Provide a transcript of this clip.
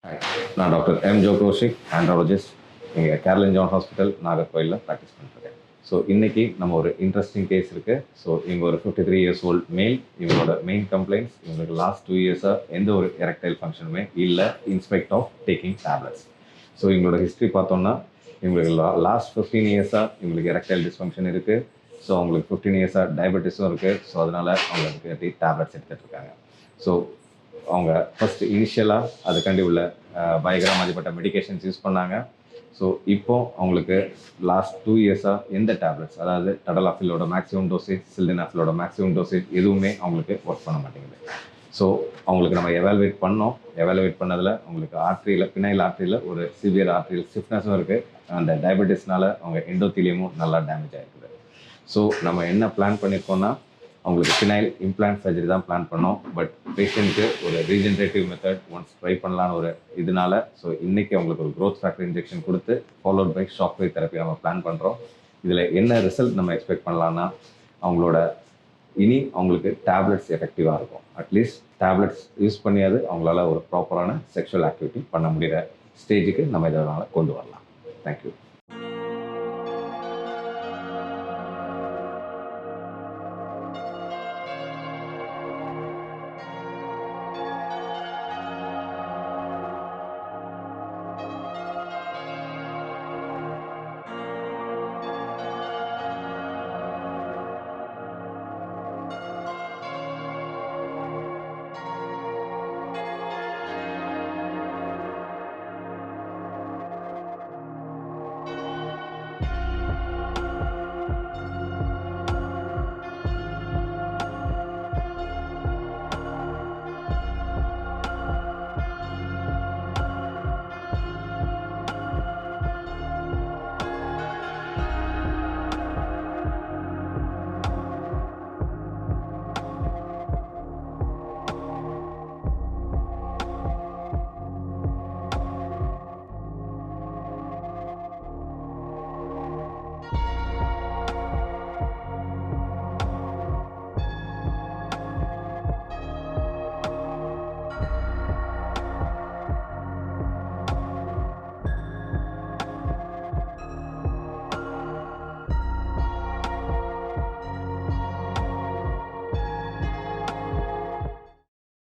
Hi, நான் doctor Joe Kaushik, andrologist. இங்கே கேரளின் John hospital நாகர்கோயிலில் practice பண்ணிட்டுருக்கேன். ஸோ இன்றைக்கி நம்ம ஒரு இன்ட்ரெஸ்டிங் கேஸ் இருக்குது. ஸோ இவங்க ஒரு 53 இயர்ஸ் ஓல்ட் மேல். இவங்களோட மெயின் கம்ப்ளைண்ட்ஸ், இவங்களுக்கு லாஸ்ட் 2 இயர்ஸாக எந்த ஒரு எரெக்டைல் ஃபங்க்ஷனுமே இல்லை, in spite of taking tablets. So இவங்களோட ஹிஸ்ட்ரி பார்த்தோம்னா, இவங்களுக்கு லாஸ்ட் 15 இயர்ஸாக இவங்களுக்கு எரெக்டைல் டிஸ்ஃபங்க்ஷன் இருக்குது. ஸோ அவங்களுக்கு 15 இயர்ஸாக டயபெட்டிஸும் இருக்குது. ஸோ அதனால் அவங்களுக்கு டேப்லெட்ஸ் எடுத்துகிட்டு இருக்காங்க. ஸோ அவங்க ஃபஸ்ட்டு இனிஷியலாக அதுக்காண்டி உள்ள பயங்கரமாக மதிப்பட்ட மெடிகேஷன்ஸ் யூஸ் பண்ணாங்க. ஸோ இப்போ அவங்களுக்கு லாஸ்ட் 2 இயர்ஸாக எந்த டேப்லெட்ஸ், அதாவது டடலாஃபிலோட மேக்ஸிமம் டோசேஜ், சில்டனாஃபிலோட மேக்ஸிமம் டோசேஜ் எதுவுமே அவங்களுக்கு ஒர்க் பண்ண மாட்டேங்குது. ஸோ அவங்களுக்கு நம்ம எவாலுவேட் பண்ணோம். எவாலுவேட் பண்ணதில் அவங்களுக்கு ஆர்ட்ரியில், பினைல் ஆர்ட்ரியில் ஒரு சிவியர் ஆர்ட்ரியல் ஸ்டிஃப்னஸும் இருக்குது. அந்த டயபெட்டிஸ்னால அவங்க எண்டோத்தீலியமும் நல்லா டேமேஜ் ஆகிருக்குது. ஸோ நம்ம என்ன பிளான் பண்ணியிருக்கோம்னா, அவங்களுக்கு ஃபினைல் இம்ப்ளான்ட் சர்ஜரி தான் பிளான் பண்ணோம். பட் பேஷண்ட்டுக்கு ஒரு ரீஜென்ரேட்டிவ் மெத்தட் ஒன்ஸ் ட்ரை பண்ணலான்னு ஒரு இதனால, ஸோ இன்றைக்கி அவங்களுக்கு ஒரு க்ரோத் ஃபேக்டர் இன்ஜெக்ஷன் கொடுத்து followed by shock wave therapy நம்ம பிளான் பண்ணுறோம். இதில் என்ன ரிசல்ட் நம்ம எக்ஸ்பெக்ட் பண்ணலான்னா, அவங்களோட இனி அவங்களுக்கு டேப்லெட்ஸ் எஃபெக்டிவாக இருக்கும். அட்லீஸ்ட் டேப்லெட்ஸ் யூஸ் பண்ணியாவது அவங்களால ஒரு ப்ராப்பரான செக்ஷுவல் ஆக்டிவிட்டி பண்ண முடிகிற ஸ்டேஜுக்கு நம்ம இதனால் கொண்டு வரலாம். தேங்க்யூ.